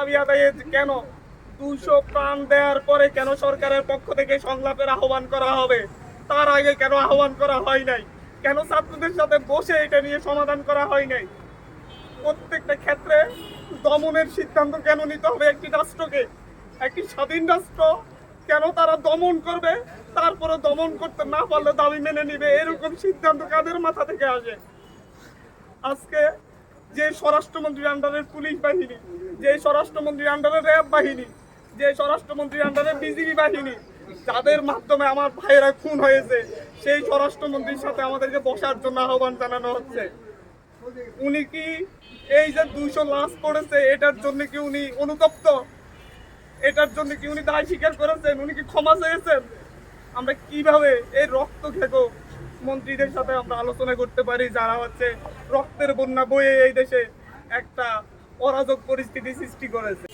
দাবি আদায়ে কেন 200 প্রাণ দেওয়ার পরে কেন সরকারের পক্ষ থেকে সংলাপের আহ্বান করা হবে, তার আগে কেন আহ্বান করা হয় নাই, কেন ছাত্রদের সাথে বসে এটা নিয়ে সমাধান করা হয় নাই? প্রত্যেকটা ক্ষেত্রে দমনের সিদ্ধান্ত কেন নিতে হবে একটি রাষ্ট্রকে? একটি স্বাধীন রাষ্ট্র কেন তারা দমন করবে, তারপরে দমন করতে না পারলে দাবি মেনে নিবে? এরকম সিদ্ধান্ত কাদের মাথা থেকে আসে? আজকে যে স্বরাষ্ট্রমন্ত্রীর আন্ডারের পুলিশ বাহিনী, যে স্বরাষ্ট্রমন্ত্রীর আন্ডারে র্যাব বাহিনী, যে স্বরাষ্ট্রমন্ত্রীর আন্ডারে বিজিবি বাহিনী, যাদের মাধ্যমে আমার ভাইয়েরা খুন হয়েছে, সেই স্বরাষ্ট্রমন্ত্রীর সাথে আমাদেরকে বসার জন্য আহ্বান জানানো হচ্ছে। উনি কি এই যে 200 লাশ পড়েছে এটার জন্য কি উনি অনুতপ্ত? এটার জন্য কি উনি দায় স্বীকার করেছেন? উনি কি ক্ষমা চেয়েছেন? আমরা কিভাবে এই রক্ত খেকো মন্ত্রীদের সাথে আমরা আলোচনা করতে পারি, যারা হচ্ছে রক্তের বন্যা বয়ে এই দেশে একটা অরাজক পরিস্থিতি সৃষ্টি করেছে?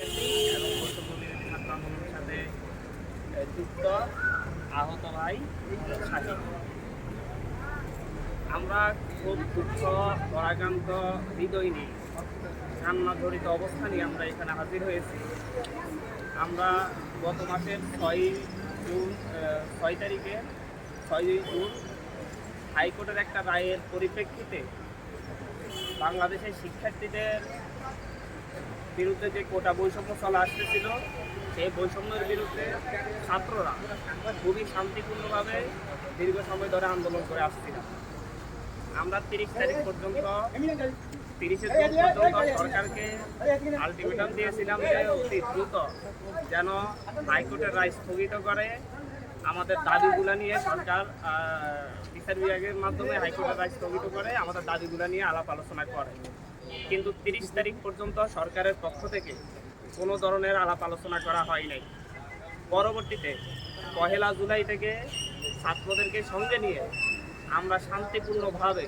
যুক্ত আহত ভাই শাহিদ, আমরা খুব দুঃখ পরাক্রান্ত হৃদয় নিয়ে কান্নাজড়িত অবস্থা নিয়ে আমরা এখানে হাজির হয়েছি। আমরা গত মাসের 6 তারিখে 6 জুন হাইকোর্টের একটা রায়ের পরিপ্রেক্ষিতে বাংলাদেশের শিক্ষার্থীদের বিরুদ্ধে যে কোটা বৈষম্য চলে আসতেছিল, সেই বৈষম্যের বিরুদ্ধে ছাত্ররা খুবই শান্তিপূর্ণভাবে দীর্ঘ সময় ধরে আন্দোলন করে আসছিলাম। আমরা 30 তারিখ পর্যন্ত 30 জুন পর্যন্ত সরকারকে আলটিমেটাম দিয়েছিলাম যে অতি দ্রুত যেন হাইকোর্টের রায় স্থগিত করে আমাদের দাবিগুলো নিয়ে সরকার বিচার বিভাগের মাধ্যমে হাইকোর্টের রায় স্থগিত করে আমাদের দাবিগুলো নিয়ে আলাপ আলোচনা করে। কিন্তু 30 তারিখ পর্যন্ত সরকারের পক্ষ থেকে কোনো ধরনের আলাপ আলোচনা করা হয় নাই। পরবর্তীতে 1 জুলাই থেকে ছাত্রদেরকে সঙ্গে নিয়ে আমরা শান্তিপূর্ণভাবে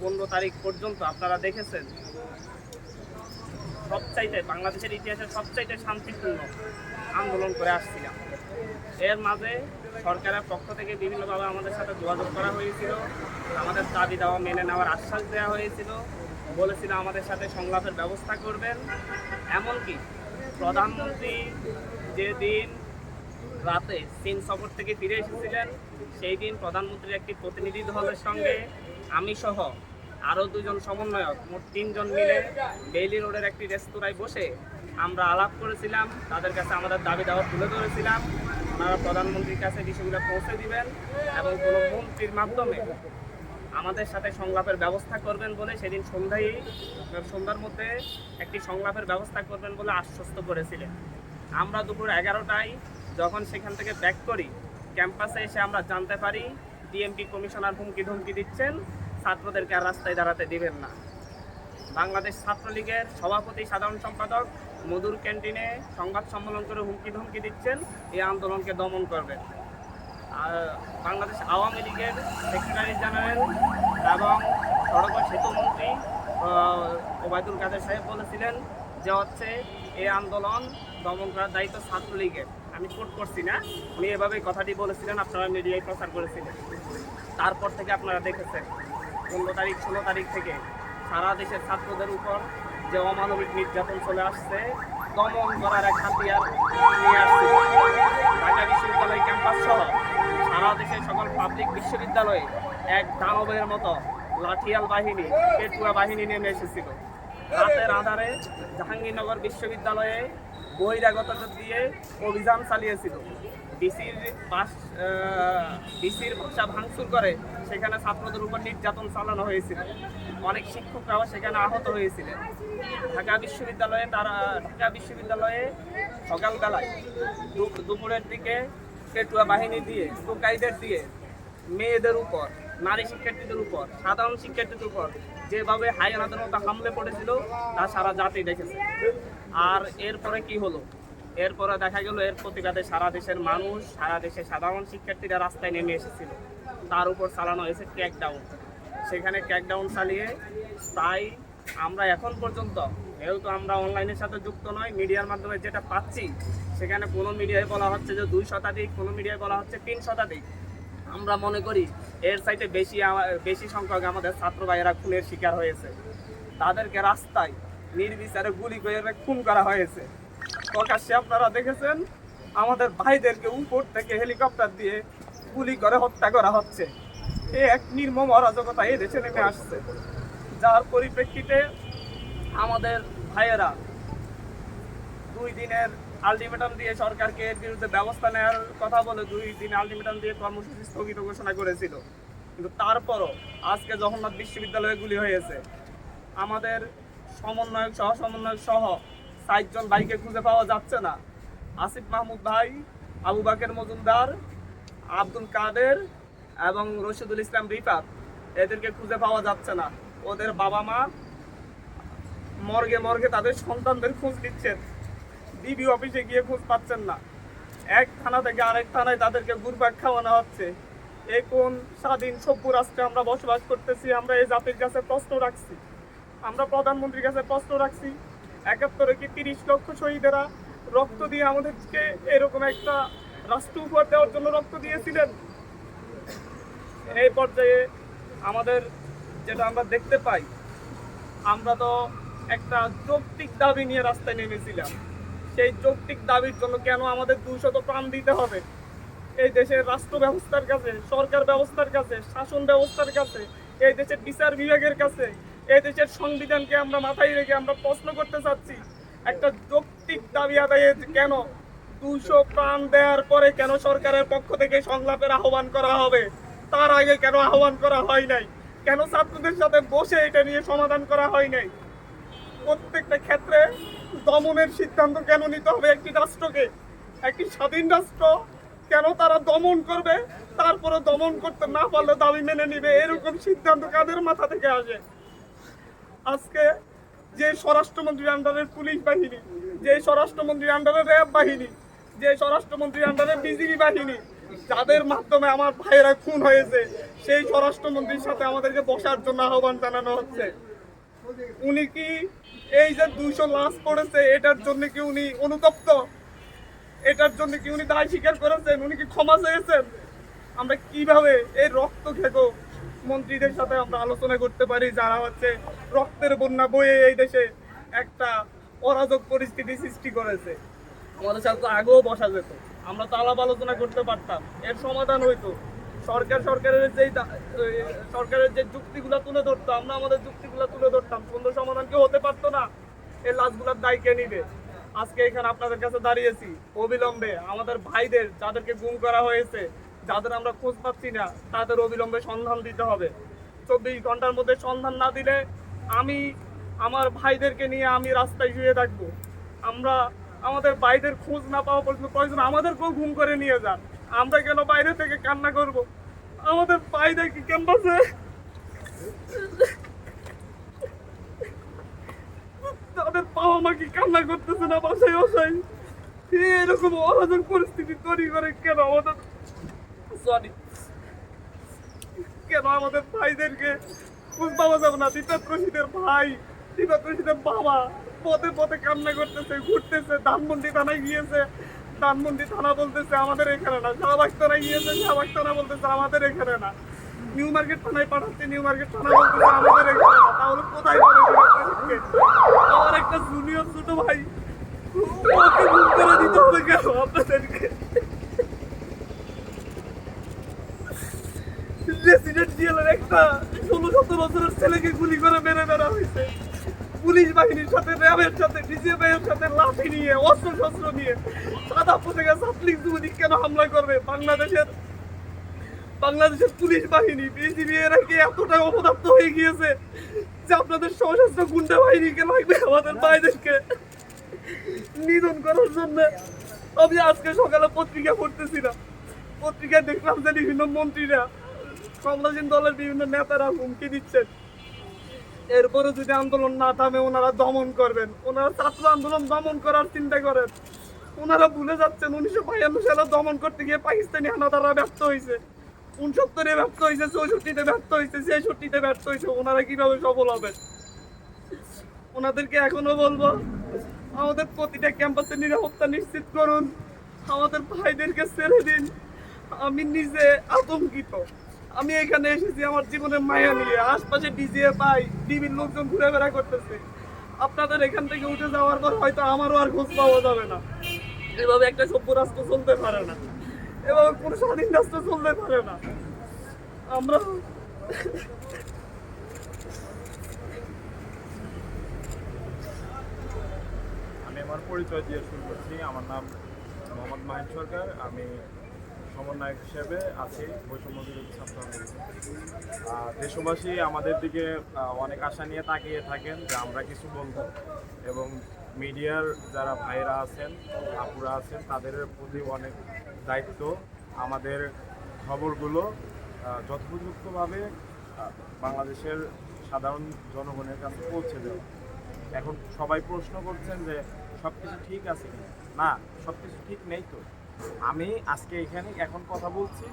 15 তারিখ পর্যন্ত আপনারা দেখেছেন সবচাইতে বাংলাদেশের ইতিহাসে সবচাইতে শান্তিপূর্ণ আন্দোলন করে আসছিলাম। এর মাঝে সরকারের পক্ষ থেকে বিভিন্নভাবে আমাদের সাথে যোগাযোগ করা হয়েছিল, আমাদের দাবি দেওয়া মেনে নেওয়ার আশ্বাস দেওয়া হয়েছিল, বলেছিল আমাদের সাথে সংলাপের ব্যবস্থা করবেন। এমনকি প্রধানমন্ত্রী যেদিন রাতে চীন সফর থেকে ফিরে এসেছিলেন, সেই দিন প্রধানমন্ত্রীর একটি প্রতিনিধি দলের সঙ্গে আমি সহ আরও 2 জন সমন্বয়ক, মোট 3 জন মিলে বেইলি রোডের একটি রেস্তোরাঁয় বসে আমরা আলাপ করেছিলাম। তাদের কাছে আমাদের দাবি দেওয়া তুলে ধরেছিলাম, ওনারা প্রধানমন্ত্রীর কাছে বিষয়গুলো পৌঁছে দিবেন এবং কোনো মন্ত্রীর মাধ্যমে আমাদের সাথে সংলাপের ব্যবস্থা করবেন বলে সেদিন সন্ধ্যার মধ্যে একটি সংলাপের ব্যবস্থা করবেন বলে আশ্বস্ত করেছিলেন। আমরা দুপুর 11টায় যখন সেখান থেকে ব্যাক করি, ক্যাম্পাসে এসে আমরা জানতে পারি ডিএমপি কমিশনার হুমকি ধমকি দিচ্ছেন, ছাত্রদেরকে আর রাস্তায় দাঁড়াতে দিবেন না। বাংলাদেশ ছাত্রলীগের সভাপতি সাধারণ সম্পাদক মধুর ক্যান্টিনে সংবাদ সম্মেলন করে হুমকি ধমকি দিচ্ছেন এই আন্দোলনকে দমন করবেন। আর বাংলাদেশ আওয়ামী লীগের সেক্রেটারি জেনারেল এবং সড়ক ও সেতুমন্ত্রী ওবায়দুল কাদের সাহেব বলেছিলেন যে হচ্ছে এই আন্দোলন দমন করার দায়িত্ব ছাত্রলীগের। আমি কোট করছি না, উনি এভাবেই কথাটি বলেছিলেন, আপনারা মিডিয়ায় প্রচার করেছিলেন। তারপর থেকে আপনারা দেখেছেন 15 তারিখ 16 তারিখ থেকে সারা দেশের ছাত্রদের উপর যে অমানবিক নির্যাতন চলে আসছে, দমন করার এক হাতিয়ার নিয়ে আসছে। ঢাকা বিশ্ববিদ্যালয় ক্যাম্পাস সহ সারা দেশের সকল পাবলিক বিশ্ববিদ্যালয়ে এক দানবের মতো লাঠিয়াল বাহিনী, পেটুয়া বাহিনী নেমে এসেছিল। রাতের আধারে জাহাঙ্গীরনগর বিশ্ববিদ্যালয়ে বহিরাগতদের দিয়ে অভিযান চালিয়েছিল। ডিসির ভাষা ভাঙচুর করে সেখানে ছাত্রদের উপর নির্যাতন চালানো হয়েছিল। অনেক শিক্ষকরাও সেখানে আহত হয়েছিলেন। ঢাকা বিশ্ববিদ্যালয়ে সকালবেলায় দুপুরের দিকে পেটুয়া বাহিনী দিয়ে, টোকাইদের দিয়ে মেয়েদের উপর, নারী শিক্ষার্থীদের উপর, সাধারণ শিক্ষার্থীদের উপর যেভাবে হায়নাদের মতো হামলে পড়েছিল তা সারা জাতি দেখেছে। আর এরপরে কি হলো? এরপরে দেখা গেল এর প্রতিবাদে সারা দেশের মানুষ, সারা দেশের সাধারণ শিক্ষার্থীরা রাস্তায় নেমে এসেছিল। তার উপর চালানো হয়েছে ক্র্যাকডাউন। সেখানে ক্র্যাকডাউন চালিয়ে প্রায় আমরা এখন পর্যন্ত, যেহেতু আমরা অনলাইনের সাথে যুক্ত নয়, মিডিয়ার মাধ্যমে যেটা পাচ্ছি সেখানে কোনো মিডিয়ায় বলা হচ্ছে যে 2 শতাধিক, কোনো মিডিয়ায় বলা হচ্ছে 3 শতাধিক। আমরা মনে করি এর চাইতে বেশি সংখ্যক আমাদের ছাত্র ভাইয়েরা খুনের শিকার হয়েছে। তাদেরকে রাস্তায় নির্বিচারে গুলি করে খুন করা হয়েছে। প্রকাশ্যে আপনারা দেখেছেন আমাদের ভাইদেরকে উপর থেকে হেলিকপ্টার দিয়ে গুলি করে হত্যা করা হচ্ছে। এ এক নির্মম অরাজকতা এই দেশে নেমে আসছে, যার পরিপ্রেক্ষিতে আমাদের ভাইয়েরা 2 দিনের আলটিমেটাম দিয়ে সরকারকে এর বিরুদ্ধে ব্যবস্থা নেওয়ার কথা বলে 2 দিন আলটিমেটাম দিয়ে কর্মসূচি স্থগিত ঘোষণা করেছিল। কিন্তু তারপরও আজকে জগন্নাথ বিশ্ববিদ্যালয়ে গুলি হয়েছে। আমাদের সমন্বয়ক সহ 60 জন ভাইকে খুঁজে পাওয়া যাচ্ছে না। আসিফ মাহমুদ ভাই, আবু বাকের মজুমদার, আব্দুল কাদের এবং রশিদুল ইসলাম রিফাত, এদেরকে খুঁজে পাওয়া যাচ্ছে না। ওদের বাবা মা মর্গে মর্গে তাদের সন্তানদের খোঁজ দিচ্ছেন, ডিবি অফিসে গিয়ে খোঁজ পাচ্ছেন না। এক থানা থেকে আরেক থানায় তাদেরকে ঘুরপাক খাওয়ানো হচ্ছে। এই কোন স্বাধীন সভ্য রাষ্ট্রে আমরা বসবাস করতেছি? আমরা এই জাতির কাছে প্রশ্ন রাখছি, আমরা প্রধানমন্ত্রীর কাছে প্রশ্ন রাখছি। 71-এ কি 30 লক্ষ শহীদেরা রক্ত দিয়ে আমাদেরকে এরকম একটা রাষ্ট্র উপহার দেওয়ার জন্য রক্ত দিয়েছিলেন? এই পর্যায়ে আমাদের যেটা আমরা দেখতে পাই, আমরা তো একটা যৌক্তিক দাবি নিয়ে রাস্তায় নেমেছিলাম। সেই যৌক্তিক দাবির জন্য কেন আমাদের 200 প্রাণ দিতে হবে? এই দেশের রাষ্ট্র ব্যবস্থার কাছে, সরকার ব্যবস্থার কাছে, শাসন ব্যবস্থার কাছে, এই দেশের বিচার বিভাগের কাছে, এই দেশের সংবিধানকে আমরা মাথায় রেখে আমরা প্রশ্ন করতে চাচ্ছি, একটা যৌক্তিক দাবি আদায়ে কেন 200 প্রাণ দেওয়ার পরে কেন সরকারের পক্ষ থেকে সংলাপের আহ্বান করা হবে? তার আগে কেন আহ্বান করা হয় নাই? কেন ছাত্রদের সাথে বসে এটা নিয়ে সমাধান করা হয় নাই? প্রত্যেকটা ক্ষেত্রে দমনের সিদ্ধান্ত কেন নিতে হবে একটি রাষ্ট্রকে? একটি স্বাধীন রাষ্ট্র কেন তারা দমন করবে, তারপরে দমন করতে না পারলে দাবি মেনে নিবে? এরকম সিদ্ধান্ত কাদের মাথা থেকে আসে? আজকে যে স্বরাষ্ট্রমন্ত্রীর আন্ডারের পুলিশ বাহিনী, যে স্বরাষ্ট্রমন্ত্রীর আন্ডারে র্যাব বাহিনী, যে স্বরাষ্ট্রমন্ত্রীর আন্ডারে বিজিবি বাহিনী, যাদের মাধ্যমে আমার ভাইয়েরা খুন হয়েছে, সেই স্বরাষ্ট্রমন্ত্রীর সাথে আমাদেরকে বসার জন্য আহ্বান জানানো হচ্ছে। উনি কি এই যে 200 লাশ পড়েছে এটার জন্য কি উনি অনুতপ্ত? এটার জন্য কি উনি দায় স্বীকার করেছেন? উনি কি ক্ষমা চেয়েছেন? আমরা কিভাবে এই রক্ত খেকো মন্ত্রীদের সাথে আমরা আলোচনা করতে পারি, যারা হচ্ছে রক্তের বন্যা বয়ে এই দেশে একটা অরাজক পরিস্থিতি সৃষ্টি করেছে? আমাদের সাথে তো আগেও বসা যেত, আমরা তো আলাপ আলোচনা করতে পারতাম, এর সমাধান হইতো। সরকারের যে যুক্তিগুলো তুলে ধরতো, আমরা আমাদের যুক্তিগুলো তুলে ধরতাম, সুন্দর সমাধান কেউ হতে পারতো না। এই লাশগুলোর দায় কে নিবে? আজকে এখানে আপনাদের কাছে দাঁড়িয়েছি অবিলম্বে আমাদের ভাইদের যাদেরকে গুম করা হয়েছে, যাদের আমরা খোঁজ পাচ্ছি না, তাদের অবিলম্বে সন্ধান দিতে হবে। 24 ঘন্টার মধ্যে সন্ধান না দিলে আমি আমার ভাইদেরকে নিয়ে আমি রাস্তায় শুয়ে থাকবো। আমরা আমাদের ভাইদের খোঁজ না পাওয়া পর্যন্ত প্রয়োজন আমাদেরকেও গুম করে নিয়ে যান। আমরা কেন বাইরে থেকে কান্না করব? আমাদের ভাইদের কি ক্যাম্পাসে তাদের বাবা মা কি কান্না করতেছে না বাসায় বাসায়? এরকম অরাজক পরিস্থিতি তৈরি করে কেন আমাদের কেন আমাদের ভাইদেরকে খোঁজ পাওয়া যাবে না? দীপক রশিদের ভাই, দীপক রশিদের বাবা পথে পথে কান্না করতেছে, ঘুরতেছে। ধানমন্ডি থানায় গিয়েছে, ধানমন্ডি থানা বলতেছে আমাদের এখানে না। শাহবাগ থানায় গিয়েছে, শাহবাগ থানা বলতেছে আমাদের এখানে না। নিউ মার্কেট থানায় পাঠাচ্ছে, নিউ মার্কেট থানা বলতেছে আমাদের এখানে না। তাহলে কোথায় পাবে? আমার একটা জুনিয়র ছোট ভাই, ওকে গুম করে দিতে হবে কেন আপনাদেরকে? রেসিডেন্সিয়ালের একটা 16-17 বছরের ছেলেকে গুলি করে মেরে ফেলা হয়েছে। পুলিশ বাহিনীর সাথে, র্যাবের সাথে, ডিজিএফআই এর সাথে লাঠি নিয়ে, অস্ত্র শস্ত্র নিয়ে সাদা পোশাকে ছাত্রলীগ যুবলীগ কেন হামলা করবে? বাংলাদেশের পুলিশ বাহিনী, বিজিবি এরা কি এতটাই অপদার্থ হয়ে গিয়েছে যে আপনাদের সশস্ত্র গুন্ডা বাহিনীকে লাগবে আমাদের ভাইদেরকে নিধন করার জন্য? আমি আজকে সকালে পত্রিকা পড়তেছিলাম, পত্রিকায় দেখলাম যে বিভিন্ন মন্ত্রীরা, কমলাসীন দলের বিভিন্ন নেতারা হুমকি দিচ্ছেন এরপরে যদি আন্দোলন না থামে ওনারা দমন করবেন। ওনারা ছাত্র আন্দোলন দমন করার চিন্তা করেন। ওনারা ভুলে যাচ্ছেন 1952 সালে দমন করতে গিয়ে পাকিস্তানি হানাদাররা ব্যর্থ হয়েছে, 69-এ ব্যর্থ হয়েছে, 64-তে ব্যর্থ হয়েছে, 66-তে ব্যর্থ হয়েছে। ওনারা কিভাবে সফল হবেন? ওনাদেরকে এখনো বলবো, আমাদের প্রতিটা ক্যাম্পাসে নিরাপত্তা নিশ্চিত করুন, আমাদের ভাইদেরকে ছেড়ে দিন। আমি নিজে আতঙ্কিত। আমি এখানে এসেছি আমার জীবনের মায়া নিয়ে, আশপাশে ডিজিএফআই, ডিবির লোকজন ঘুরে বেড়া করতেছে। আপনাদের এখান থেকে উঠে যাওয়ার পর হয়তো আমারও আর খোঁজ পাওয়া যাবে না। এভাবে একটা সভ্য রাষ্ট্র চলতে পারে না, এভাবে কোনো স্বাধীন রাষ্ট্র চলতে পারে না। আমরা আমি আমার পরিচয় দিয়ে শুরু করছি। আমার নাম মোহাম্মদ মাহিন সরকার। আমি সমন্বয়ক হিসেবে আছি বৈষম্য বিরোধী ছাত্র আন্দোলনে। দেশবাসী আমাদের দিকে অনেক আশা নিয়ে তাকিয়ে থাকেন যে আমরা কিছু বলবো, এবং মিডিয়ার যারা ভাইরা আছেন, আপুরা আছেন, তাদের প্রতি অনেক দায়িত্ব আমাদের খবরগুলো যথোপযুক্তভাবে বাংলাদেশের সাধারণ জনগণের কাছে পৌঁছে দেওয়া। এখন সবাই প্রশ্ন করছেন যে সব কিছু ঠিক আছে কিনা। না, সব কিছু ঠিক নেই। তো আমি আজকে এখানে এখন কথা বলছি,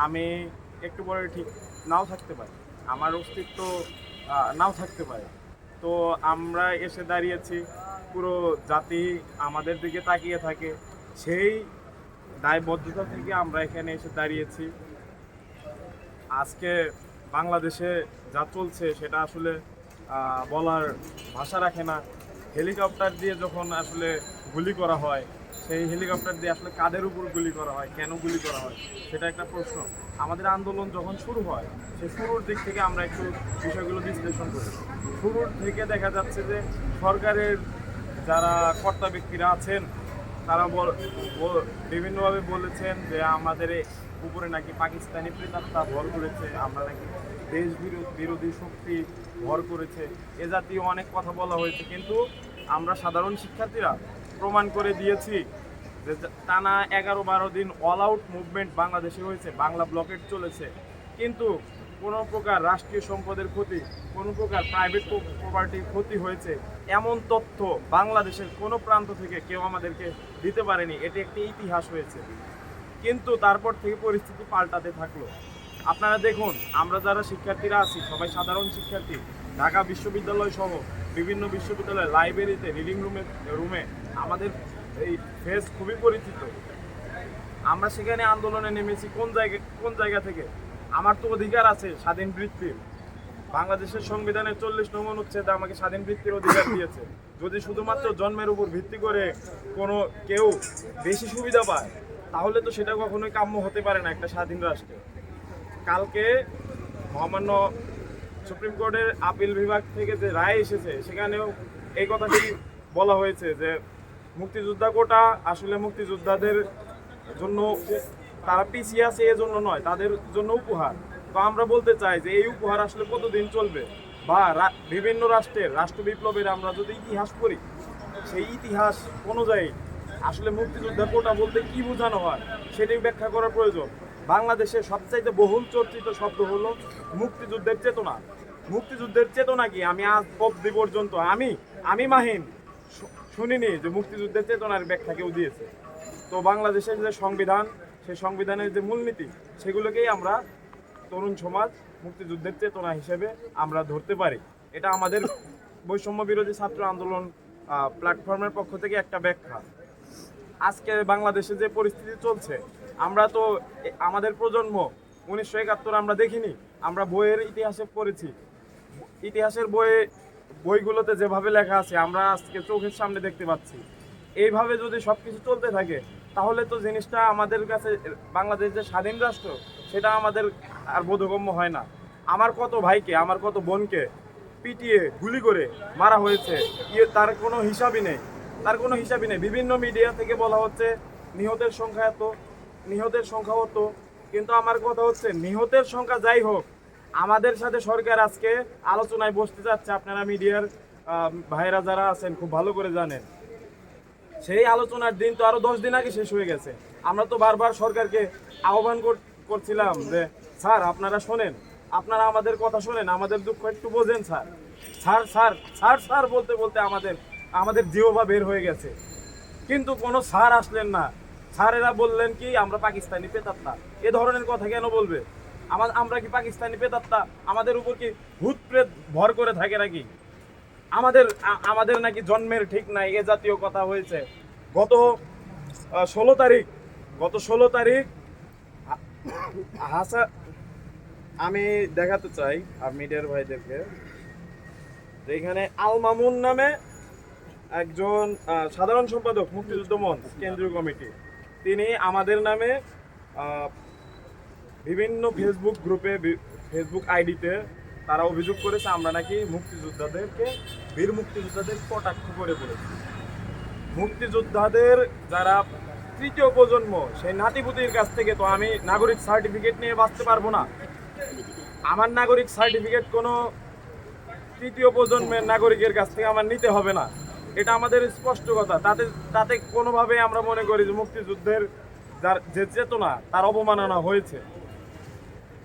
আমি একটু পরে ঠিক নাও থাকতে পারি, আমার অস্তিত্ব নাও থাকতে পারে। তো আমরা এসে দাঁড়িয়েছি, পুরো জাতি আমাদের দিকে তাকিয়ে থাকে, সেই দায়বদ্ধতা থেকে আমরা এখানে এসে দাঁড়িয়েছি। আজকে বাংলাদেশে যা চলছে সেটা আসলে বলার ভাষা রাখে না। হেলিকপ্টার দিয়ে যখন আসলে গুলি করা হয়, সেই হেলিকপ্টার দিয়ে আসলে কাদের উপর গুলি করা হয়, কেন গুলি করা হয়, সেটা একটা প্রশ্ন। আমাদের আন্দোলন যখন শুরু হয়, সেই শুরুর দিক থেকে আমরা একটু বিষয়গুলো বিশ্লেষণ করি। শুরুর থেকে দেখা যাচ্ছে যে সরকারের যারা কর্তা ব্যক্তিরা আছেন, তারা বিভিন্নভাবে বলেছেন যে আমাদের উপরে নাকি পাকিস্তানি প্রেতাত্মা ভর করেছে, আমরা নাকি দেশ বিরোধী শক্তি ভর করেছে, এ জাতীয় অনেক কথা বলা হয়েছে। কিন্তু আমরা সাধারণ শিক্ষার্থীরা প্রমাণ করে দিয়েছি যে টানা 11-12 দিন অল আউট মুভমেন্ট বাংলাদেশে হয়েছে, বাংলা ব্লকেট চলেছে, কিন্তু কোনো প্রকার রাষ্ট্রীয় সম্পদের ক্ষতি, কোনো প্রকার প্রাইভেট প্রপার্টির ক্ষতি হয়েছে এমন তথ্য বাংলাদেশের কোনো প্রান্ত থেকে কেউ আমাদেরকে দিতে পারেনি। এটি একটি ইতিহাস হয়েছে। কিন্তু তারপর থেকে পরিস্থিতি পাল্টাতে থাকলো। আপনারা দেখুন, আমরা যারা শিক্ষার্থীরা আছি সবাই সাধারণ শিক্ষার্থী। ঢাকা বিশ্ববিদ্যালয় সহ বিভিন্ন বিশ্ববিদ্যালয়ের লাইব্রেরিতে, রিডিং রুমে আমাদের এই ফেস খুবই পরিচিত। আমরা সেখানে আন্দোলনে নেমেছি কোন জায়গা থেকে? আমার তো অধিকার আছে স্বাধীন বৃত্তির। বাংলাদেশের সংবিধানের 40 নং অনুচ্ছেদে আমাকে স্বাধীন বৃত্তির অধিকার দিয়েছে। যদি শুধুমাত্র জন্মের উপর ভিত্তি করে কোনো কেউ বেশি সুবিধা পায়, তাহলে তো সেটা কখনোই কাম্য হতে পারে না একটা স্বাধীন রাষ্ট্রে। কালকে মহামান্য সুপ্রিম কোর্টের আপিল বিভাগ থেকে যে রায় এসেছে, সেখানেও এই কথাটি বলা হয়েছে যে মুক্তিযোদ্ধা কোটা আসলে মুক্তিযোদ্ধাদের জন্য, তারা পিছিয়ে আছে এজন্য নয়, তাদের জন্য উপহার। তো আমরা বলতে চাই যে এই উপহার আসলে কতদিন চলবে? বা বিভিন্ন রাষ্ট্রের রাষ্ট্র বিপ্লবের আমরা যদি ইতিহাস পড়ি, সেই ইতিহাস অনুযায়ী আসলে মুক্তিযোদ্ধা কোটা বলতে কি বোঝানো হয় সেটি ব্যাখ্যা করা প্রয়োজন। বাংলাদেশের সবচাইতে বহুল চর্চিত শব্দ হলো মুক্তিযুদ্ধের চেতনা। মুক্তিযুদ্ধের চেতনা কি? আমি আজ অবধি পর্যন্ত আমি মাহিন শুনিনি যে মুক্তিযুদ্ধের চেতনার ব্যাখ্যা কেউ দিয়েছে। তো বাংলাদেশের যে সংবিধান, সেই সংবিধানের যে মূলনীতি, সেগুলোকেই আমরা তরুণ সমাজ মুক্তিযুদ্ধের চেতনা হিসেবে আমরা ধরতে পারি। এটা আমাদের বৈষম্য বিরোধী ছাত্র আন্দোলন প্ল্যাটফর্মের পক্ষ থেকে একটা ব্যাখ্যা। আজকে বাংলাদেশে যে পরিস্থিতি চলছে, আমরা তো আমাদের প্রজন্ম 1971 আমরা দেখিনি, আমরা বইয়ের ইতিহাসে পড়েছি। ইতিহাসের বইগুলোতে যেভাবে লেখা আছে আমরা আজকে চোখের সামনে দেখতে পাচ্ছি। এইভাবে যদি সব কিছু চলতে থাকে, তাহলে তো জিনিসটা আমাদের কাছে বাংলাদেশ যে স্বাধীন রাষ্ট্র, সেটা আমাদের আর বোধগম্য হয় না। আমার কত ভাইকে, আমার কত বোনকে পিটিয়ে গুলি করে মারা হয়েছে, তার কোনো হিসাবই নেই, বিভিন্ন মিডিয়া থেকে বলা হচ্ছে নিহতের সংখ্যা এত, নিহতের সংখ্যা অত। কিন্তু আমার কথা হচ্ছে, নিহতের সংখ্যা যাই হোক, আমাদের সাথে সরকার আজকে আলোচনায় বসতে যাচ্ছে। আপনারা মিডিয়ার ভাইরা যারা আছেন খুব ভালো করে জানেন, সেই আলোচনার দিন তো আরো 10 দিন আগে শেষ হয়ে গেছে। আমরা তো বারবার সরকারকে আহ্বান করছিলাম যে স্যার আপনারা শোনেন, আপনারা আমাদের কথা শোনেন, আমাদের দুঃখ একটু বোঝেন sir. Sir sir sir sir বলতে বলতে আমাদের জিহ্বা বের হয়ে গেছে, কিন্তু কোনো স্যার আসলেন না। স্যারেরা বললেন কি আমরা পাকিস্তানি প্রেতাত্মা। এ ধরনের কথা কেন বলবে? আমরা কি পাকিস্তানি প্রেতাত্মা? আমাদের উপর কি ভূত প্রেত ভর করে থাকে নাকি? আমাদের নাকি জন্মের ঠিক নাই, এ জাতীয় কথা হয়েছে। গত 16 তারিখ আমি দেখাতে চাই মিডিয়ার ভাইদেরকে যে এখানে আল মামুন নামে একজন সাধারণ সম্পাদক মুক্তিযুদ্ধ মঞ্চ কেন্দ্রীয় কমিটি, তিনি আমাদের নামে বিভিন্ন ফেসবুক গ্রুপে, ফেসবুক আইডিতে তারা অভিযোগ করেছে আমরা নাকি মুক্তিযোদ্ধাদেরকে, বীর মুক্তিযোদ্ধাদের কটাক্ষ করে বলেছি। মুক্তিযোদ্ধাদের যারা তৃতীয় প্রজন্ম, সেই নাতিপুতির কাছ থেকে তো আমি নাগরিক সার্টিফিকেট নিয়ে বাঁচতে পারবো না। আমার নাগরিক সার্টিফিকেট কোনো তৃতীয় প্রজন্মের নাগরিকের কাছ থেকে আমার নিতে হবে না, এটা আমাদের স্পষ্ট কথা। তাতে কোনোভাবে আমরা মনে করি যে মুক্তিযুদ্ধের যার যে চেতনা তার অবমাননা হয়েছে।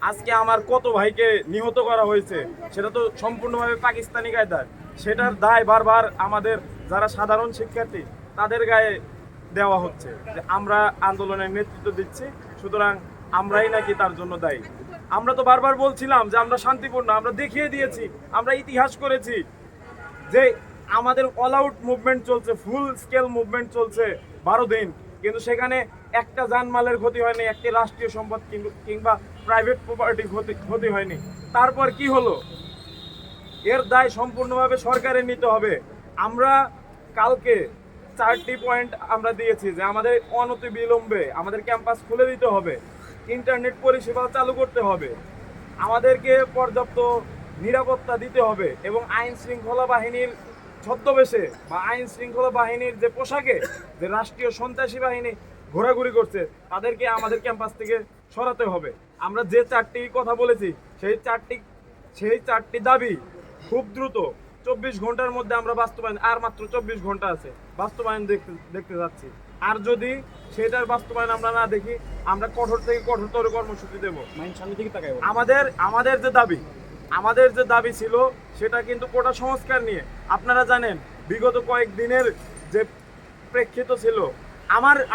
আজকে আমার কত ভাইকে নিহত করা হয়েছে, সেটা তো সম্পূর্ণভাবে পাকিস্তানি কায়দায়, সেটার দায় বারবার আমাদের যারা সাধারণ শিক্ষার্থী তাদের গায়ে দেওয়া হচ্ছে যে আমরা আন্দোলনের নেতৃত্ব দিচ্ছি, সুতরাং আমরাই নাকি তার জন্য দায়ী। আমরা তো বারবার বলছিলাম যে আমরা শান্তিপূর্ণ, আমরা দেখিয়ে দিয়েছি, আমরা ইতিহাস করেছি যে আমাদের অল আউট মুভমেন্ট চলছে, ফুল স্কেল মুভমেন্ট চলছে 12 দিন, কিন্তু সেখানে একটা জানমালের ক্ষতি হয়নি, একটি রাষ্ট্রীয় সম্পদ কিংবা প্রাইভেট প্রপার্টির ক্ষতি হয়নি। তারপর কি হলো? এর দায় সম্পূর্ণভাবে সরকারের নিতে হবে। আমরা কালকে 4টি পয়েন্ট আমরা দিয়েছি যে আমাদের অনতিবিলম্বে আমাদের ক্যাম্পাস খুলে দিতে হবে, ইন্টারনেট পরিষেবা চালু করতে হবে, আমাদেরকে পর্যাপ্ত নিরাপত্তা দিতে হবে এবং আইন শৃঙ্খলা বাহিনীর ছদ্মবেশে বা আইন শৃঙ্খলা বাহিনীর যে পোশাকে যে রাষ্ট্রীয় সন্ত্রাসী বাহিনী ঘোরাঘুরি করছে তাদেরকে আমাদের ক্যাম্পাস থেকে সরাতে হবে। আমরা যে 4টি কথা বলেছি সেই চারটি দাবি খুব দ্রুত 24 ঘন্টার মধ্যে আমরা বাস্তবায়ন, আর মাত্র 24 ঘন্টা আছে, বাস্তবায়ন দেখতে যাচ্ছি। আর যদি সেটার বাস্তবায়ন আমরা না দেখি, আমরা কঠোর থেকে কঠোরতর কর্মসূচি দেব। আমাদের যে দাবি ছিল সেটা কিন্তু কোটা সংস্কার নিয়ে। আপনারা জানেন বিগত কয়েকদিনের যে প্রেক্ষিত ছিল,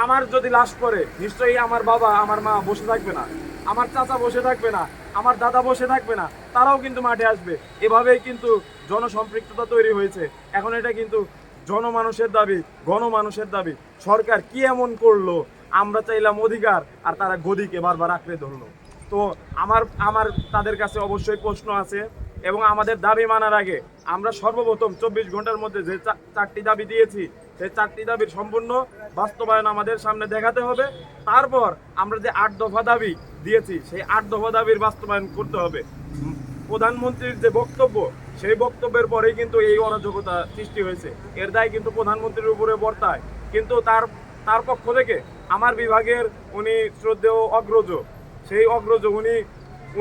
আমার যদি লাশ পড়ে নিশ্চয়ই আমার বাবা আমার মা বসে থাকবে না, আমার চাচা বসে থাকবে না, আমার দাদা বসে থাকবে না, তারাও কিন্তু মাঠে আসবে। এভাবেই কিন্তু জনসম্পৃক্ততা তৈরি হয়েছে। এখন এটা কিন্তু জনমানুষের দাবি, গণমানুষের দাবি। সরকার কি এমন করলো আমরা চাইলাম অধিকার, আর তারা গদিকে বারবার আঁকড়ে ধরলো। তো আমার তাদের কাছে অবশ্যই প্রশ্ন আছে এবং আমাদের দাবি মানার আগে আমরা সর্বপ্রথম 24 ঘন্টার মধ্যে যে 4টি দাবি দিয়েছি সেই 4টি দাবির সম্পূর্ণ বাস্তবায়ন আমাদের সামনে দেখাতে হবে। তারপর আমরা যে 8 দফা দাবি দিয়েছি সেই 8 দফা দাবির বাস্তবায়ন করতে হবে। প্রধানমন্ত্রীর যে বক্তব্য সেই বক্তব্যের পরেই কিন্তু এই অরাজকতা সৃষ্টি হয়েছে, এর দায় কিন্তু প্রধানমন্ত্রীর উপরে বর্তায়। কিন্তু তার পক্ষ থেকে আমার বিভাগের উনি শ্রদ্ধেয় অগ্রজ, সেই অগ্রজ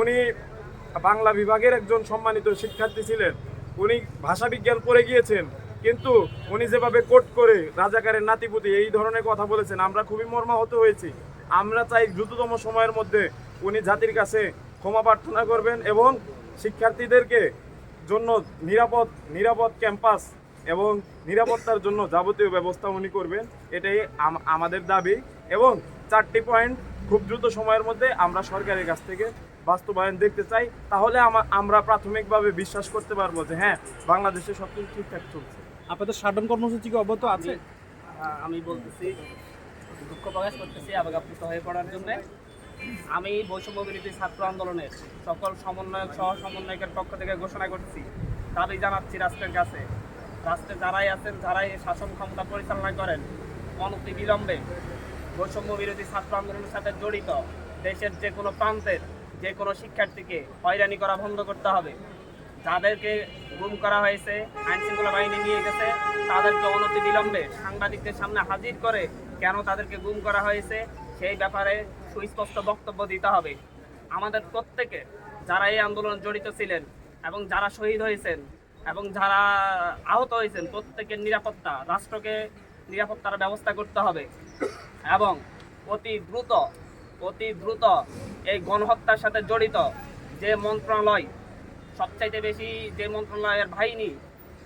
উনি বাংলা বিভাগের একজন সম্মানিত শিক্ষার্থী ছিলেন, উনি ভাষা বিজ্ঞান পড়ে গিয়েছেন, কিন্তু উনি যেভাবে কোট করে রাজাকারের নাতিপুতি এই ধরনের কথা বলেছেন, আমরা খুবই মর্মাহত হয়েছি। আমরা চাই দ্রুততম সময়ের মধ্যে উনি জাতির কাছে ক্ষমা প্রার্থনা করবেন এবং শিক্ষার্থীদেরকে জন্য নিরাপদ ক্যাম্পাস এবং নিরাপত্তার জন্য যাবতীয় ব্যবস্থা উনি করবেন, এটাই আমাদের দাবি। এবং 4টি পয়েন্ট খুব দ্রুত সময়ের মধ্যে আমরা সরকারের কাছ থেকে বাস্তবায়ন দেখতে চাই। তাহলে আমরা প্রাথমিকভাবে বিশ্বাস করতে পারবো যে হ্যাঁ, বাংলাদেশে সবকিছু ঠিকঠাক চলছে। আপনাদের শাটডাউন কর্মসূচি কি অব্যাহত আছে? আমি বলতেছি, দুঃখ প্রকাশ করতেছি আবেগাপ্লুত হয়ে পড়ার জন্য। আমি বৈষম্য বিরোধী ছাত্র আন্দোলনের সকল সমন্বয়ক সহ সমন্বয়কের পক্ষ থেকে ঘোষণা করছি, দাবি জানাচ্ছি রাষ্ট্রের কাছে, রাষ্ট্রে যারাই আছেন, যারাই শাসন ক্ষমতা পরিচালনা করেন, অনতি বিলম্বে বৈষম্য বিরোধী ছাত্র আন্দোলনের সাথে জড়িত দেশের যে কোনো প্রান্তের যে কোনো শিক্ষার্থীকে হয়রানি করা বন্ধ করতে হবে। যাদেরকে গুম করা হয়েছে, আইনশৃঙ্খলা বাহিনী নিয়ে গেছে, তাদেরকে অনতি বিলম্বে সাংবাদিকদের সামনে হাজির করে কেন তাদেরকে গুম করা হয়েছে সেই ব্যাপারে সুস্পষ্ট বক্তব্য দিতে হবে। আমাদের প্রত্যেকে যারা এই আন্দোলনে জড়িত ছিলেন এবং যারা শহীদ হয়েছেন এবং যারা আহত হয়েছেন প্রত্যেকের নিরাপত্তা, রাষ্ট্রকে নিরাপত্তার ব্যবস্থা করতে হবে এবং অতি দ্রুত এই গণহত্যার সাথে জড়িত যে মন্ত্রণালয়, সবচাইতে বেশি যে মন্ত্রণালয়ের বাহিনী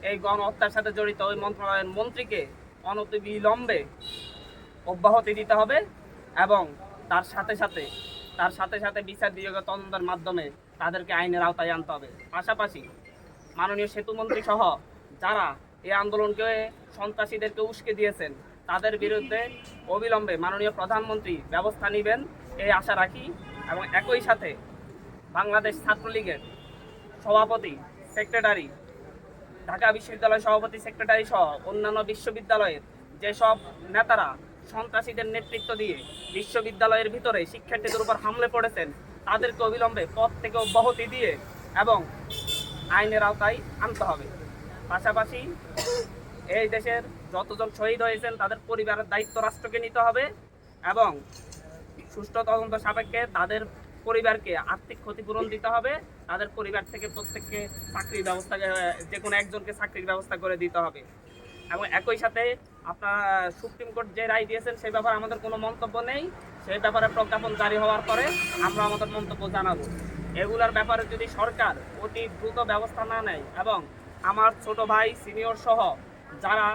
এই গণহত্যার সাথে জড়িত, ওই মন্ত্রণালয়ের মন্ত্রীকে অনতিবিলম্বে অব্যাহতি দিতে হবে এবং তার সাথে সাথে বিচার বিভাগীয় তদন্তের মাধ্যমে তাদেরকে আইনের আওতায় আনতে হবে। পাশাপাশি মাননীয় সেতুমন্ত্রী সহ যারা এই আন্দোলনকে সন্ত্রাসীদেরকে উস্কে দিয়েছেন তাদের বিরুদ্ধে অবিলম্বে মাননীয় প্রধানমন্ত্রী ব্যবস্থা নেবেন এই আশা রাখি। এবং একই সাথে বাংলাদেশ ছাত্রলীগের সভাপতি, সেক্রেটারি ঢাকা বিশ্ববিদ্যালয় সভাপতি সেক্রেটারি সহ অন্যান্য বিশ্ববিদ্যালয়ের যেসব নেতারা সন্ত্রাসীদের নেতৃত্ব দিয়ে বিশ্ববিদ্যালয়ের ভিতরে শিক্ষার্থীদের উপর হামলে পড়েছেন তাদেরকে অবিলম্বে পদ থেকে অব্যাহতি দিয়ে এবং আইনের আওতায় আনতে হবে। পাশাপাশি এই দেশের যতজন শহীদ হয়েছেন তাদের পরিবারের দায়িত্ব রাষ্ট্রকে নিতে হবে এবং সুষ্ঠু তদন্ত সাপেক্ষে তাদের পরিবারকে আর্থিক ক্ষতিপূরণ দিতে হবে। তাদের পরিবার থেকে প্রত্যেককে চাকরির ব্যবস্থা, যে কোনো একজনকে চাকরির ব্যবস্থা করে দিতে হবে। এবং একই সাথে আপনার সুপ্রিম কোর্ট যে রায় দিয়েছেন সেই ব্যাপারে আমাদের কোনো মন্তব্য নেই। সেই ব্যাপারে প্রজ্ঞাপন জারি হওয়ার পরে আমরা আমাদের মন্তব্য জানাবো। এগুলোর ব্যাপারে যদি সরকার অতি দ্রুত ব্যবস্থা না নেয় এবং আমার ছোট ভাই সিনিয়র সহ যারা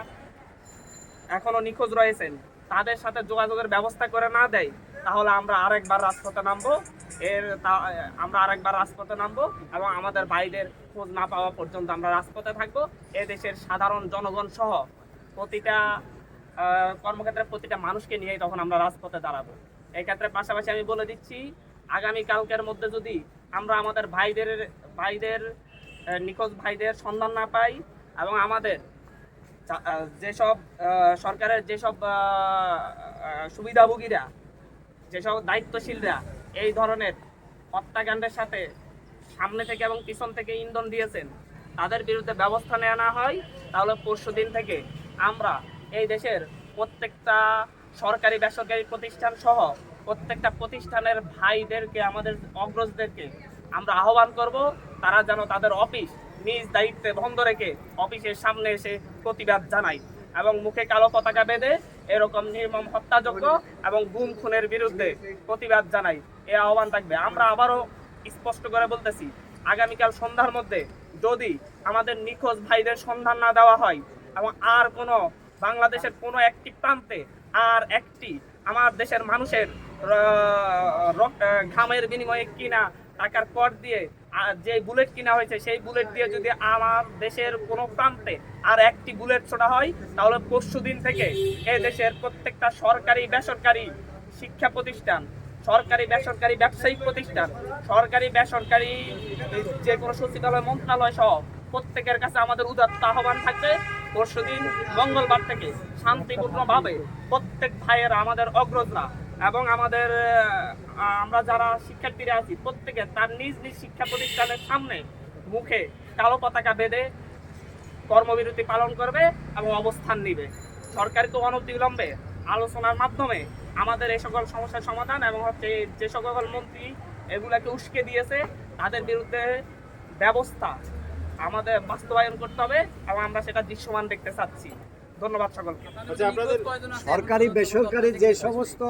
এখনো নিখোঁজ রয়েছেন তাদের সাথে যোগাযোগের ব্যবস্থা করে না দেয় তাহলে আমরা আরেকবার রাজপথে নামবো। আমরা আরেকবার রাজপথে নামবো এবং আমাদের ভাইদের খোঁজ না পাওয়া পর্যন্ত আমরা রাজপথে থাকবো। এ দেশের সাধারণ জনগণ সহ প্রতিটা কর্মক্ষেত্রে প্রতিটা মানুষকে নিয়েই তখন আমরা রাজপথে দাঁড়াবো। এই ক্ষেত্রে পাশাপাশি আমি বলে দিচ্ছি, আগামী কালকের মধ্যে যদি আমরা আমাদের ভাইদের নিখোঁজ ভাইদের সন্ধান না পাই এবং আমাদের যেসব সরকারের যেসব সুবিধাভোগীরা, যেসব দায়িত্বশীলরা এই ধরনের হত্যাকাণ্ডের সাথে সামনে থেকে এবং পিছন থেকে ইন্ধন দিয়েছেন তাদের বিরুদ্ধে ব্যবস্থা নেওয়া না হয় তাহলে পরশুদিন থেকে আমরা এই দেশের প্রত্যেকটা সরকারি বেসরকারি প্রতিষ্ঠান সহ প্রত্যেকটা প্রতিষ্ঠানের ভাইদেরকে, আমাদের অগ্রজদেরকে আমরা আহ্বান করব তারা যেন তাদের অফিস নিজ দায়িত্বে বন্ধ রেখে অফিসের সামনে এসে প্রতিবাদ জানায় এবং মুখে কালো পতাকা বেঁধে এরকম নির্মম হত্যাযজ্ঞ এবং গুম খুনের বিরুদ্ধে প্রতিবাদ জানাই। এই আহ্বান থাকবে। আমরা আবারও স্পষ্ট করে বলতেছি, আগামীকাল সন্ধ্যার মধ্যে যদি আমাদের নিখোঁজ ভাইদের সন্ধান না দেওয়া হয় এবং আর কোনো বাংলাদেশের কোনো একটি প্রান্তে আর একটি আমার দেশের মানুষের ঘামের বিনিময়ে কিনা টাকার কর দিয়ে যে বুলেট কিনা হয়েছে সেই বুলেট দিয়ে যদি আমার দেশের কোনো প্রান্তে আর একটি বুলেট ছোড়া হয় তাহলে পরশুদিন থেকে এই দেশের প্রত্যেকটা সরকারি বেসরকারি শিক্ষা প্রতিষ্ঠান, সরকারি বেসরকারি ব্যবসায়িক প্রতিষ্ঠান, সরকারি বেসরকারি যে কোনো সচিবালয় মন্ত্রণালয় সহ প্রত্যেকের কাছে আমাদের উদাত্ত আহ্বান থাকবে পরশুদিন মঙ্গলবার থেকে শান্তিপূর্ণভাবে প্রত্যেক ভাইয়েরা, আমাদের অগ্রজরা এবং আমরা যারা শিক্ষার্থীরা আছি প্রত্যেকে তার নিজ নিজ শিক্ষা প্রতিষ্ঠানের সামনে মুখে কালো পতাকা বেঁধে কর্মবিরতি পালন করবে এবং অবস্থান নিবে। সরকারকে অনতিবিলম্বে আলোচনার মাধ্যমে আমাদের এই সকল সমস্যার সমাধান এবং যে সকল মন্ত্রী এগুলাকে উস্কে দিয়েছে তাদের বিরুদ্ধে ব্যবস্থা আমাদের বাস্তবায়ন করতে হবে এবং আমরা সেটা দৃশ্যমান দেখতে চাচ্ছি। ধন্যবাদ সকলকে। সরকারি বেসরকারি যে সমস্ত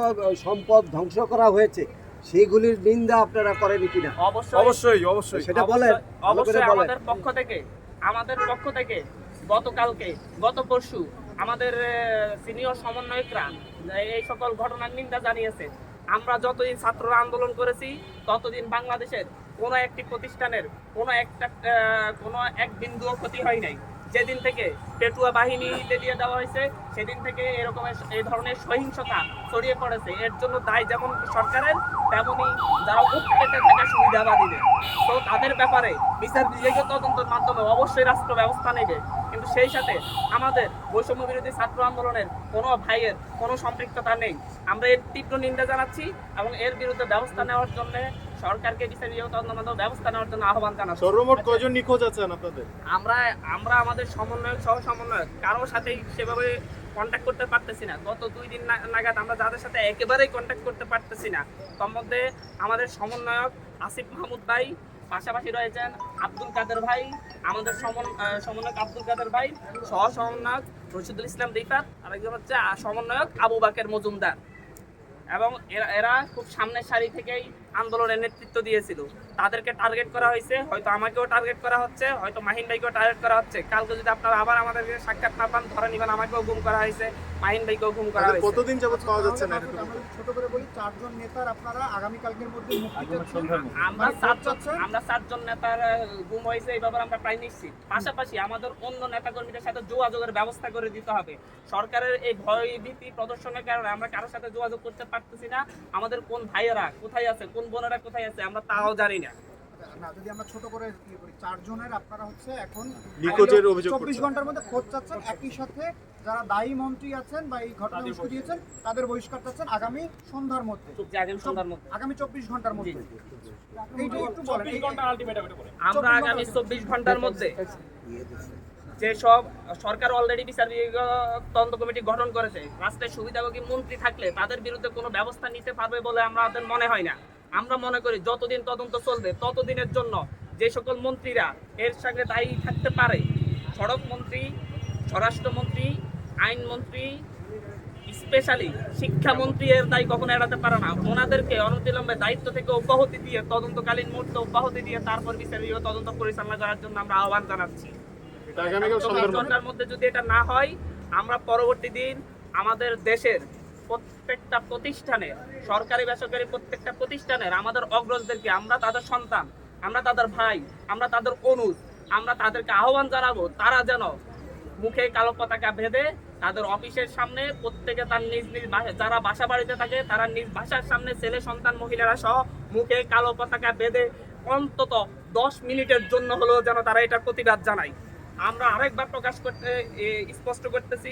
সম্পদ ধ্বংস করা হয়েছে সেইগুলির নিন্দা আপনারা করেন কিনা? অবশ্যই অবশ্যই সেটা বলেন। অবশ্যই আমাদের পক্ষ থেকে গত পরশু আমাদের সিনিয়র সমন্বয়করা এই সকল ঘটনার নিন্দা জানিয়েছে। আমরা যতদিন ছাত্ররা আন্দোলন করেছি ততদিন বাংলাদেশের কোনো একটি প্রতিষ্ঠানের কোনো এক বিন্দুও ক্ষতি হয় নাই। যেদিন থেকে পেটুয়া বাহিনী দিয়ে দেওয়া হয়েছে সেদিন থেকে এই ধরনের সহিংসতা ছড়িয়ে পড়েছে। এর জন্য দায় যেমন সরকারের তেমনই যারা উৎপেটে থাকা সুবিধাবাদীদের। তো তাদের ব্যাপারে বিচার বিভাগীয় তদন্তের মাধ্যমে অবশ্যই রাষ্ট্র ব্যবস্থা নেবে। কিন্তু সেই সাথে আমাদের বৈষম্য বিরোধী ছাত্র আন্দোলনের কোনো ভাইয়ের কোনো সম্পৃক্ততা নেই। আমরা এর তীব্র নিন্দা জানাচ্ছি এবং এর বিরুদ্ধে ব্যবস্থা নেওয়ার জন্য সরকারকে বিচার বিভাগীয় তদন্তের মাধ্যমে ব্যবস্থা নেওয়ার জন্য আহ্বান জানাচ্ছি। সর্বমোট কয়জন নিখোঁজ আছেন আপনাদের? আমরা আমাদের সমন্বয়ক সহ সমন্বয়ক কারোর সাথেই সেভাবে কন্ট্যাক্ট করতে পারতেছি না। গত 2 দিন নাগাদ আমরা যাদের সাথে একেবারেই কন্ট্যাক্ট করতে পারতেছি না তার মধ্যে আমাদের সমন্বয়ক আসিফ মাহমুদ ভাই, পাশাপাশি রয়েছেন আব্দুল কাদের ভাই, আমাদের সমন্বয়ক আব্দুল কাদের ভাই, সহ সমন্বয়ক রশিদুল ইসলাম রিফাত, আরেকজন হচ্ছে সমন্বয়ক আবু বাকের মজুমদার। এবং এরা খুব সামনের সারি থেকেই আন্দোলনের নেতৃত্ব দিয়েছিল। তাদেরকে টার্গেট করা হয়েছে, হয়তো আমাকেও টার্গেট করা হচ্ছে, হয়তো মাহিন ভাইকেও টার্গেট করা হচ্ছে। কালকে যদি আপনারা আবার আমাদেরকে সাক্ষাৎ না পান ধরে নিবেন আমাকেও গুম করা হয়েছে, মাহিন ভাইকেও গুম করা হয়েছে। কতদিন যাবত পাওয়া যাচ্ছে না? ছোট করে বলি, 4 জন নেতার আপনারা আগামী কালকের মধ্যে মুক্তি চাচ্ছেন। আমরা 4 জন নেতার গুম হয়েছে এই ব্যাপারে আমরা প্রায় নিশ্চিত। পাশাপাশি আমাদের অন্য নেতাকর্মীদের সাথে যোগাযোগের ব্যবস্থা করে দিতে হবে। সরকারের এই ভয়ভীতি প্রদর্শনের কারণে আমরা কারোর সাথে যোগাযোগ করতে পারতেছি না। আমাদের কোন ভাইয়েরা কোথায় আছে, কোন বোনেরা কোথায় আছে আমরা তাও জানি না। না, যদি আমরা ছোট করে ইয়ে করি, 4 জনের আপনারা হচ্ছে এখন নিখোঁজের অভিযোগ 24 করছেন। ঘন্টার মধ্যে খোঁজ চাচ্ছেন, একই সাথে যারা দায়ী মন্ত্রী আছেন বা এই ঘটনা উস্কে দিয়েছেন তাদের বহিষ্কার চাচ্ছেন আগামী সন্ধ্যার মধ্যে, যে আগামী সন্ধ্যার মধ্যে আগামী 24 ঘন্টার মধ্যে। এইটা একটু বলেন। আমরা আগামী 24 ঘন্টার মধ্যে যেসব সরকার অলরেডি বিচার বিভাগীয় তদন্ত কমিটি গঠন করেছে, রাষ্ট্রের সুবিধাভোগী মন্ত্রী থাকলে তাদের বিরুদ্ধে কোনো ব্যবস্থা নিতে পারবে বলে আমাদের মনে হয় না। আমরা মনে করি যতদিন তদন্ত চলবে ততদিনের জন্য যে সকল মন্ত্রীরা এর সঙ্গে দায়ী থাকতে পারে, সড়ক মন্ত্রী, স্বরাষ্ট্রমন্ত্রী, আইনমন্ত্রী, স্পেশালি শিক্ষামন্ত্রী এর দায়ী কখনো এড়াতে পারে না। ওনাদেরকে অনতিবিলম্বে দায়িত্ব থেকে অব্যাহতি দিয়ে, তদন্তকালীন মুহূর্তে অব্যাহতি দিয়ে তারপর বিচার বিভাগীয় তদন্ত পরিচালনা করার জন্য আমরা আহ্বান জানাচ্ছি। 24 ঘন্টার মধ্যে যদি এটা না হয়, আমরা পরবর্তী দিন আমাদের দেশের প্রত্যেকটা প্রতিষ্ঠানে, সরকারি বেসরকারি প্রত্যেকটা প্রতিষ্ঠানের আমাদের অগ্রজদেরকে, আমরা তাদের সন্তান, আমরা তাদের ভাই, আমরা তাদের অনুজ, আমরা তাদেরকে আহ্বান জানাবো তারা যেন মুখে কালো পতাকা বেঁধে তাদের অফিসের সামনে প্রত্যেকে তার নিজ নিজ যারা বাসা বাড়িতে থাকে তারা নিজ বাসার সামনে ছেলে সন্তান মহিলারা সহ মুখে কালো পতাকা বেঁধে অন্তত 10 মিনিটের জন্য হলেও যেন তারা এটা প্রতিবাদ জানায়। আমরা আরেকবার প্রকাশ করতে স্পষ্ট করতেছি,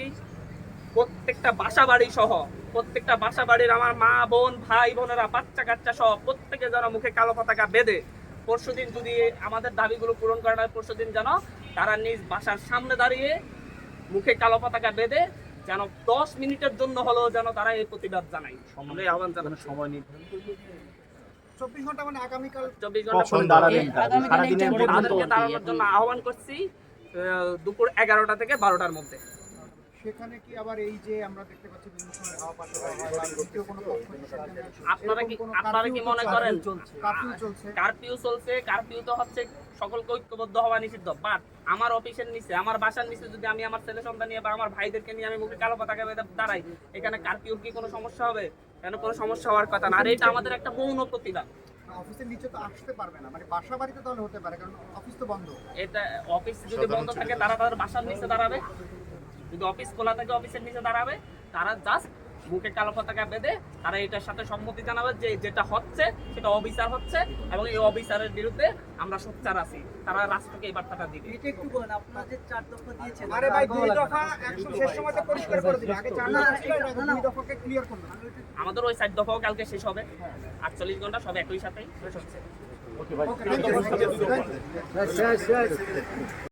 প্রত্যেকটা বাসা বাড়ি সহ প্রত্যেকটা বাসা বাড়ির আমার মা বোন ভাই বোনেরা বাচ্চা কাচ্চা সহ প্রত্যেকে যেন মুখে কালো পতাকা বেঁধে পরশুদিন যদি আমাদের দাবিগুলো পূরণ করে না, পরশুদিন যেন তারা নিজ বাসার সামনে দাঁড়িয়ে মুখে কালো পতাকা বেঁধে যেন 10 মিনিটের জন্য হলেও যেন তারা এই প্রতিবাদ জানায়। আমরা এই আহ্বান জানাচ্ছি। সময় নির্ধারণ 24 ঘন্টা মানে আগামীকাল 24 ঘন্টা কখন দাঁড়াবেন? তাদেরকে দাঁড়ানোর জন্য আহ্বান করছি দুপুর 11টা থেকে 12টার মধ্যে। সেখানে কি আবার এই যে আমরা দেখতে পাচ্ছি বিভিন্ন সময় হাওয়া পাল্টা হয় বা দ্বিতীয় কোনো পক্ষ হিসেবে আপনারা কি মনে করেন কারফিউ চলছে? কারফিউ চলছে? কারফিউ তো হচ্ছে সকলকে ঐক্যবদ্ধ হওয়া নিষিদ্ধ, বাট আমার অফিসের নিচে, আমার বাসার নিচে যদি আমি আমার ছেলে সন্তান নিয়ে বা আমার ভাইদেরকে নিয়ে আমি মুখে কালো পতাকা বেঁধে দাঁড়াই, এখানে কারফিউর কি কোনো সমস্যা হবে? কেন কোনো সমস্যা হওয়ার কথা না। আর এটা আমাদের একটা মৌন প্রতিবাদ। অফিসের নিচে তো আসতে পারবে না, মানে বাসা বাড়িতে তাহলে হতে পারে, কারণ অফিস তো বন্ধ। এটা অফিস যদি বন্ধ থাকে তারা তাদের বাসার নিচে দাঁড়াবে, যদি অফিস খোলা থাকে অফিসের নিচে দাঁড়াবে, তারা জাস্ট মুখে কালো পতাকা বেঁধে তারা এটার সাথে সম্মতি জানাবে যে যেটা হচ্ছে সেটা অবিচার হচ্ছে এবং এই অবিচারের বিরুদ্ধে আমরা সোচ্চার আছি। তারা রাষ্ট্রকে এই বার্তাটা দিবে। এটা একটু বলেন, আপনারা যে 4 দফা দিয়েছেন, আরে ভাই 2 দফা একশো শেষ সময়তে পরিষ্কার করে দিবে, আগে 4 দফা ছিল, এটা 2 দফাকে ক্লিয়ার করবে। আমাদের ওই 4 দফাও কালকে শেষ হবে, 48 ঘন্টা সব একই সাথেই শেষ হচ্ছে। ওকে, থ্যাংক ইউ। শেষ